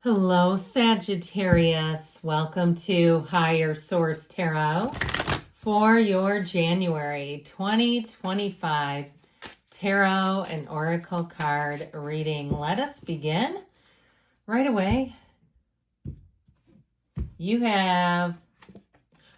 Hello, Sagittarius. Welcome to Higher Source Tarot for your January 2025 Tarot and Oracle card reading. Let us begin right away. You have,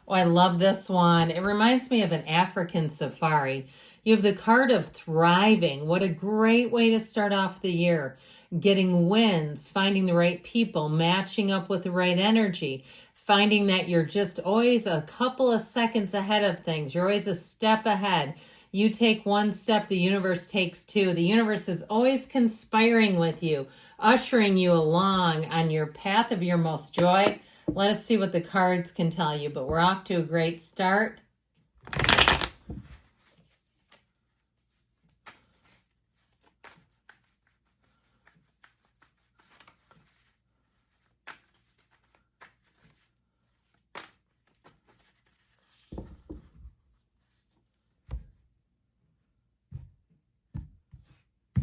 I love this one. It reminds me of an African safari. You have the card of thriving. What a great way to start off the year. Getting wins, finding the right people, matching up with the right energy, finding that you're just always a couple of seconds ahead of things. You're always a step ahead. You take one step, the universe takes two. The universe is always conspiring with you, ushering you along on your path of your most joy. Let us see what the cards can tell you, but we're off to a great start.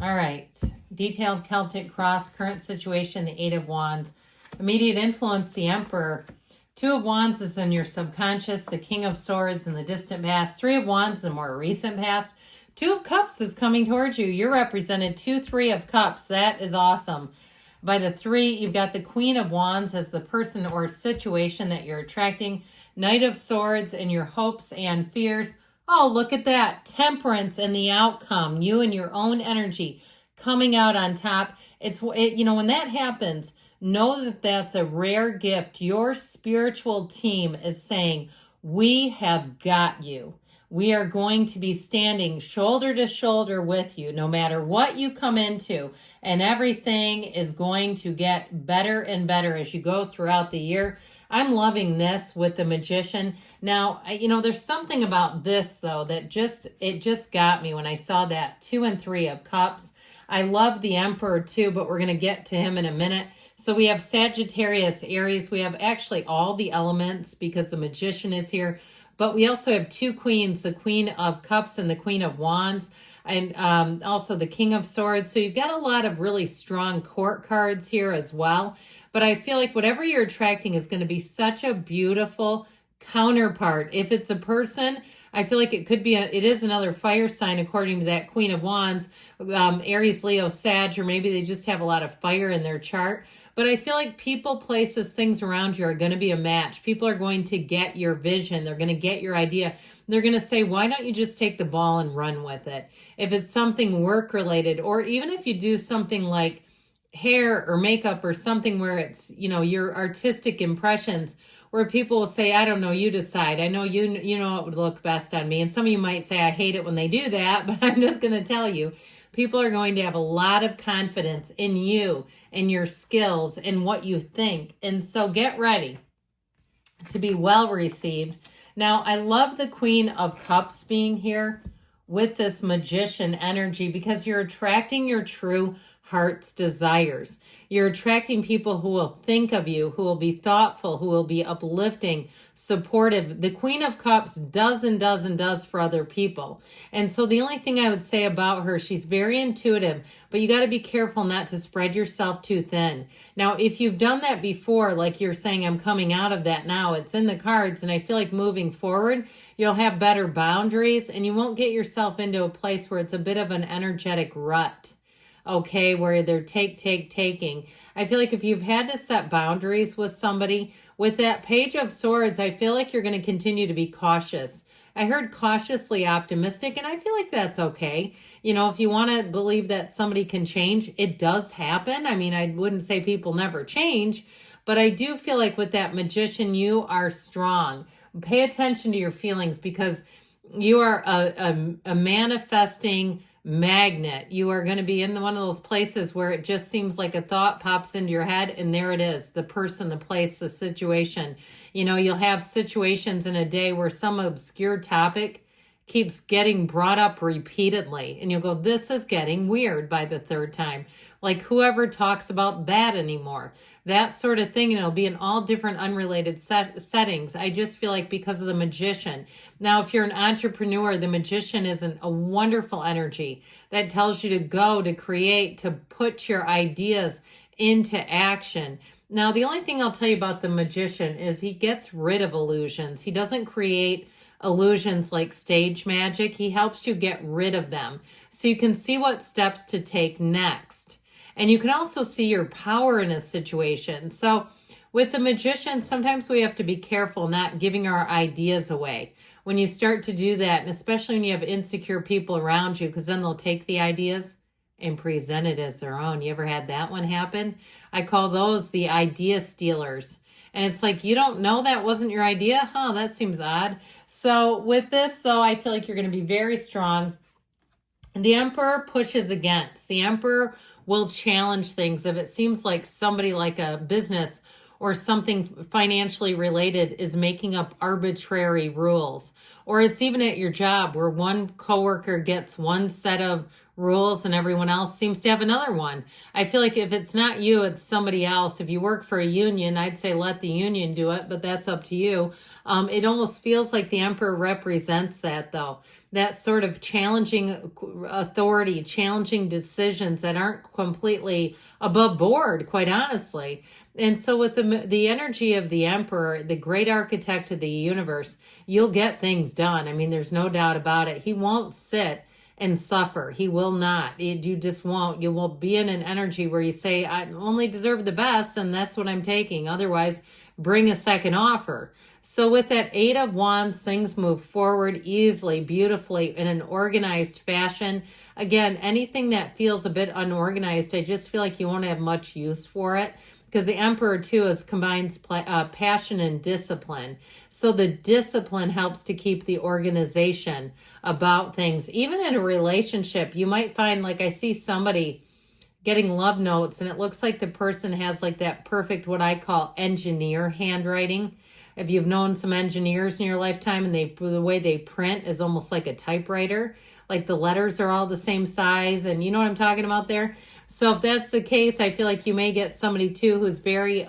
All right, detailed Celtic cross, current situation, the Eight of Wands. Immediate influence, the Emperor. Two of Wands is in your subconscious, the King of Swords in the distant past. Three of Wands in the more recent past. Two of Cups is coming towards you. You're represented 2, 3 of Cups. That is awesome. By the 3, you've got the Queen of Wands as the person or situation that you're attracting. Knight of Swords and your hopes and fears. Oh, look at that. Temperance and the outcome. You and your own energy coming out on top. When that happens, know that that's a rare gift. Your spiritual team is saying, we have got you. We are going to be standing shoulder to shoulder with you, no matter what you come into. And everything is going to get better and better as you go throughout the year. I'm loving this with the Magician. Now, there's something about this, though, that just got me when I saw that 2 and 3 of Cups. I love the Emperor, too, but we're going to get to him in a minute. So we have Sagittarius, Aries. We have actually all the elements because the Magician is here. But we also have 2 queens, the Queen of Cups and the Queen of Wands, and also the King of Swords. So you've got a lot of really strong court cards here as well. But I feel like whatever you're attracting is going to be such a beautiful counterpart. If it's a person, I feel like it is another fire sign according to that Queen of Wands, Aries, Leo, Sag, or maybe they just have a lot of fire in their chart. But I feel like people, places, things around you are going to be a match. People are going to get your vision. They're going to get your idea. They're going to say, why don't you just take the ball and run with it? If it's something work related, or even if you do something like hair or makeup or something where it's, your artistic impressions, where people will say, I don't know, you decide. I know you know what would look best on me. And some of you might say, I hate it when they do that, but I'm just going to tell you, people are going to have a lot of confidence in you and your skills and what you think. And so get ready to be well received. Now, I love the Queen of Cups being here with this Magician energy because you're attracting your true heart's desires. You're attracting people who will think of you, who will be thoughtful, who will be uplifting, supportive. The Queen of Cups does and does and does for other people. And so the only thing I would say about her, she's very intuitive, but you got to be careful not to spread yourself too thin. Now, if you've done that before, like you're saying, I'm coming out of that now, it's in the cards, and I feel like moving forward, you'll have better boundaries, and you won't get yourself into a place where it's a bit of an energetic rut. Okay, where they're taking. I feel like if you've had to set boundaries with somebody, with that Page of Swords, I feel like you're going to continue to be cautious. I heard cautiously optimistic, and I feel like that's okay. If you want to believe that somebody can change, it does happen. I mean, I wouldn't say people never change, but I do feel like with that Magician, you are strong. Pay attention to your feelings because you are a manifesting magnet. You are going to be in one of those places where it just seems like a thought pops into your head and there it is, the person, the place, the situation. You'll have situations in a day where some obscure topic keeps getting brought up repeatedly and you'll go, this is getting weird by the 3rd time. Like whoever talks about that anymore, that sort of thing. And it'll be in all different unrelated settings. I just feel like because of the Magician. Now, if you're an entrepreneur, the Magician is a wonderful energy that tells you to go, to create, to put your ideas into action. Now, the only thing I'll tell you about the magician is he gets rid of illusions. He doesn't create illusions like stage magic. He helps you get rid of them so you can see what steps to take next. And you can also see your power in a situation. So with the magician, sometimes we have to be careful not giving our ideas away. When you start to do that, and especially when you have insecure people around you, because then they'll take the ideas and present it as their own. You ever had that one happen? I call those the idea stealers. And it's like, you don't know that wasn't your idea? Huh, that seems odd. So with this, I feel like you're going to be very strong. The Emperor pushes against. The Emperor will challenge things. If it seems like somebody like a business or something financially related is making up arbitrary rules, or it's even at your job where one coworker gets one set of rules and everyone else seems to have another one. I feel like if it's not you, it's somebody else. If you work for a union, I'd say let the union do it, but that's up to you. It almost feels like the Emperor represents that, though. That sort of challenging authority, challenging decisions that aren't completely above board, quite honestly. And so with the energy of the Emperor, the great architect of the universe, you'll get things done. I mean, there's no doubt about it. He won't sit and suffer. He will not. You just won't. You will be in an energy where you say, I only deserve the best, and that's what I'm taking. Otherwise, bring a second offer. So with that Eight of Wands, things move forward easily, beautifully, in an organized fashion. Again, anything that feels a bit unorganized, I just feel like you won't have much use for it. Because the Emperor, too, combines passion and discipline. So the discipline helps to keep the organization about things. Even in a relationship, you might find, like I see somebody getting love notes, and it looks like the person has like that perfect, what I call engineer handwriting. If you've known some engineers in your lifetime, and the way they print is almost like a typewriter. Like the letters are all the same size, and you know what I'm talking about there? So if that's the case, I feel like you may get somebody too who's very,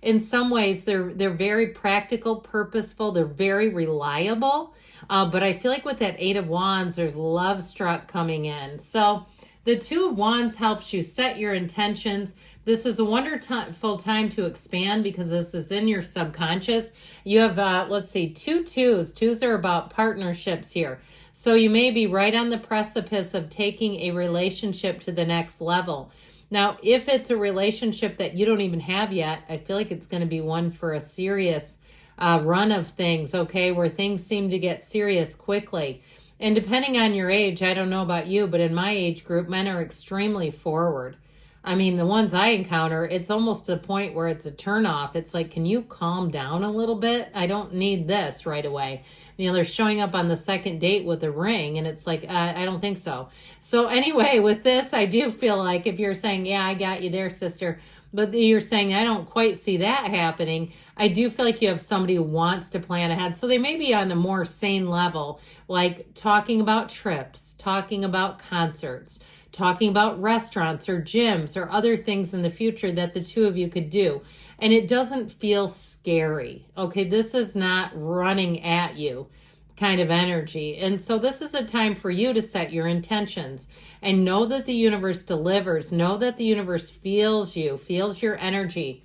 in some ways, they're very practical, purposeful, they're very reliable. But I feel like with that Eight of Wands, there's love struck coming in. So the Two of Wands helps you set your intentions. This is a wonderful time to expand because this is in your subconscious. You have, let's see, two twos. Twos are about partnerships here. So you may be right on the precipice of taking a relationship to the next level. Now, if it's a relationship that you don't even have yet, I feel like it's going to be one for a serious run of things, okay, where things seem to get serious quickly. And depending on your age, I don't know about you, but in my age group, men are extremely forward. I mean, the ones I encounter, it's almost to the point where it's a turnoff. It's like, can you calm down a little bit? I don't need this right away. You know, they're showing up on the second date with a ring, and it's like, I don't think so. So anyway, with this, I do feel like if you're saying, yeah, I got you there, sister, but you're saying, I don't quite see that happening, I do feel like you have somebody who wants to plan ahead. So they may be on a more sane level, like talking about trips, talking about concerts, talking about restaurants or gyms or other things in the future that the two of you could do. And it doesn't feel scary. Okay, this is not running at you kind of energy. And so this is a time for you to set your intentions and know that the universe delivers. Know that the universe feels you, feels your energy.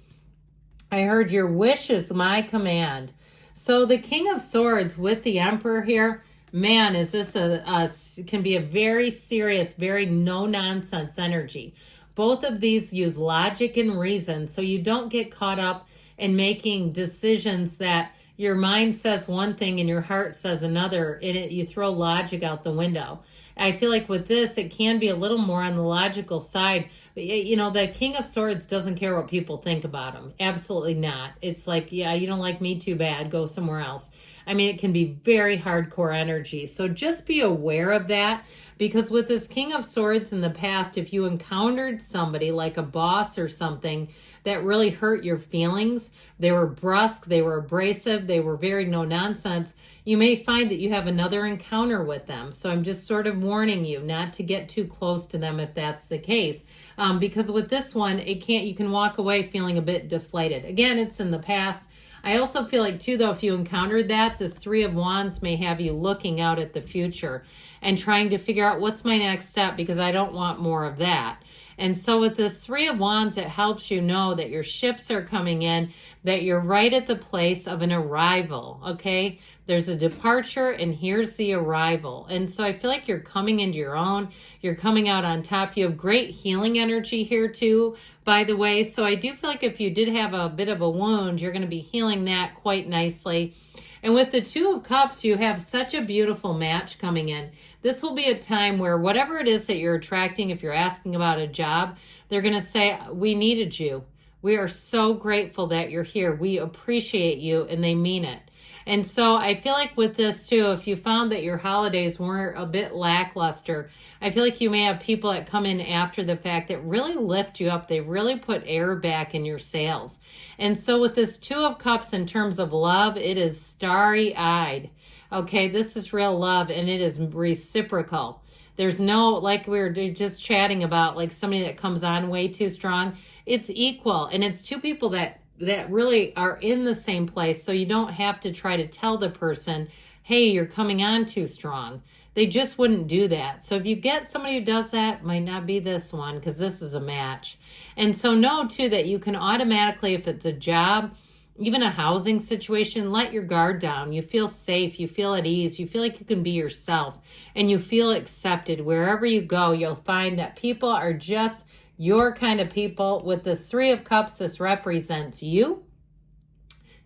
I heard your wish is my command. So the King of Swords with the Emperor here, man, is this can be a very serious, very no-nonsense energy. Both of these use logic and reason, so you don't get caught up in making decisions that your mind says one thing and your heart says another, and you throw logic out the window. I feel like with this, it can be a little more on the logical side. But, you know, the King of Swords doesn't care what people think about him. Absolutely not. It's like, yeah, you don't like me, too bad. Go somewhere else. I mean, it can be very hardcore energy. So just be aware of that, because with this King of Swords in the past, if you encountered somebody like a boss or something that really hurt your feelings, they were brusque, they were abrasive, they were very no nonsense, you may find that you have another encounter with them. So I'm just sort of warning you not to get too close to them if that's the case. Because with this one, you can walk away feeling a bit deflated. Again, it's in the past. I also feel like, too, though, if you encountered that, this Three of Wands may have you looking out at the future and trying to figure out what's my next step, because I don't want more of that. And so with this Three of Wands, it helps you know that your ships are coming in, that you're right at the place of an arrival, okay? There's a departure and here's the arrival. And so I feel like you're coming into your own. You're coming out on top. You have great healing energy here too, by the way. So I do feel like if you did have a bit of a wound, you're going to be healing that quite nicely. And with the Two of Cups, you have such a beautiful match coming in. This will be a time where whatever it is that you're attracting, if you're asking about a job, they're going to say, we needed you. We are so grateful that you're here. We appreciate you, and they mean it. And so I feel like with this too, if you found that your holidays were a bit lackluster, I feel like you may have people that come in after the fact that really lift you up. They really put air back in your sails. And so with this Two of Cups in terms of love, it is starry-eyed. Okay, this is real love and it is reciprocal. There's no, like we were just chatting about, like somebody that comes on way too strong. It's equal, and it's two people that really are in the same place, so you don't have to try to tell the person, hey, you're coming on too strong. They just wouldn't do that. So if you get somebody who does that, might not be this one, because this is a match. And so know too that you can automatically, if it's a job, even a housing situation, let your guard down. You feel safe, you feel at ease, you feel like you can be yourself, and you feel accepted. Wherever you go, you'll find that people are just your kind of people. With this Three of Cups, this represents you.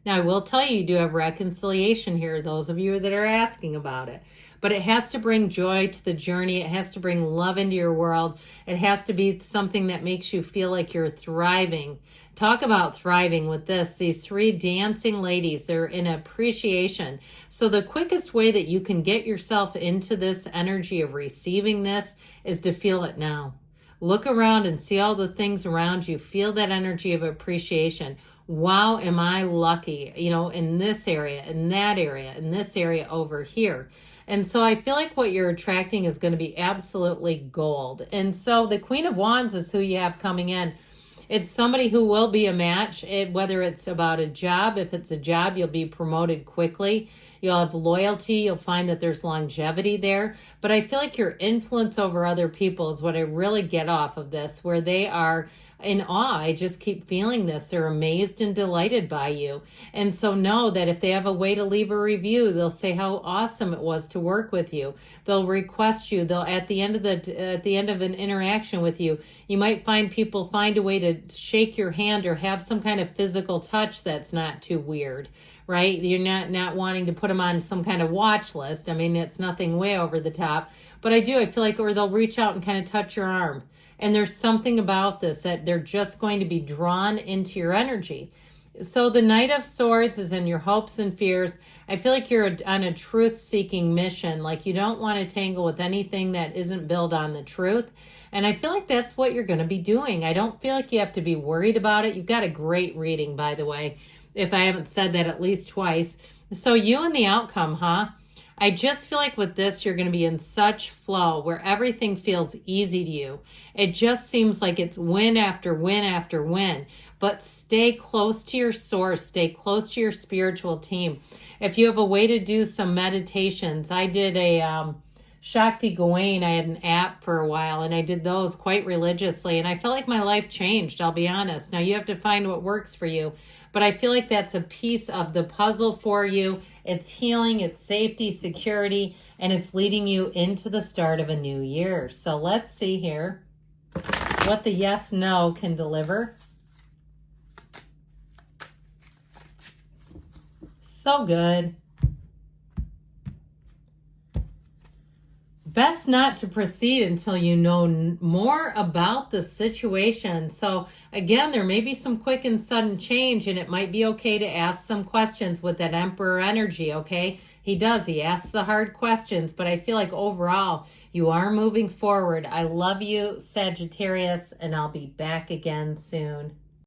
Now, I will tell you, you do have reconciliation here, those of you that are asking about it. But it has to bring joy to the journey. It has to bring love into your world. It has to be something that makes you feel like you're thriving. Talk about thriving with this. These three dancing ladies, they're in appreciation. So the quickest way that you can get yourself into this energy of receiving this is to feel it now. Look around and see all the things around you. Feel that energy of appreciation. Wow, am I lucky, in this area, in that area, in this area over here. And so I feel like what you're attracting is going to be absolutely gold. And so the Queen of Wands is who you have coming in. It's somebody who will be a match, whether it's about a job. If it's a job, you'll be promoted quickly. You'll have loyalty. You'll find that there's longevity there. But I feel like your influence over other people is what I really get off of this, where they are in awe. I just keep feeling this. They're amazed and delighted by you. And so know that if they have a way to leave a review, they'll say how awesome it was to work with you. They'll request you. They'll at the end of an interaction with you, you might find people find a way to shake your hand or have some kind of physical touch that's not too weird, right? You're not wanting to put them on some kind of watch list. I mean, it's nothing way over the top, but I feel like, or they'll reach out and kind of touch your arm. And there's something about this that they're just going to be drawn into your energy. So the Knight of Swords is in your hopes and fears. I feel like you're on a truth-seeking mission. Like you don't want to tangle with anything that isn't built on the truth. And I feel like that's what you're going to be doing. I don't feel like you have to be worried about it. You've got a great reading, by the way, if I haven't said that at least twice. So you and the outcome, huh? I just feel like with this, you're going to be in such flow where everything feels easy to you. It just seems like it's win after win after win. But stay close to your source. Stay close to your spiritual team. If you have a way to do some meditations, I did a Shakti Gawain. I had an app for a while, and I did those quite religiously. And I felt like my life changed, I'll be honest. Now, you have to find what works for you. But I feel like that's a piece of the puzzle for you. It's healing, it's safety, security, and it's leading you into the start of a new year. So let's see here what the yes, no can deliver. So good. Best not to proceed until you know more about the situation. So again, there may be some quick and sudden change, and it might be okay to ask some questions with that Emperor energy, okay? He asks the hard questions, but I feel like overall you are moving forward. I love you, Sagittarius, and I'll be back again soon.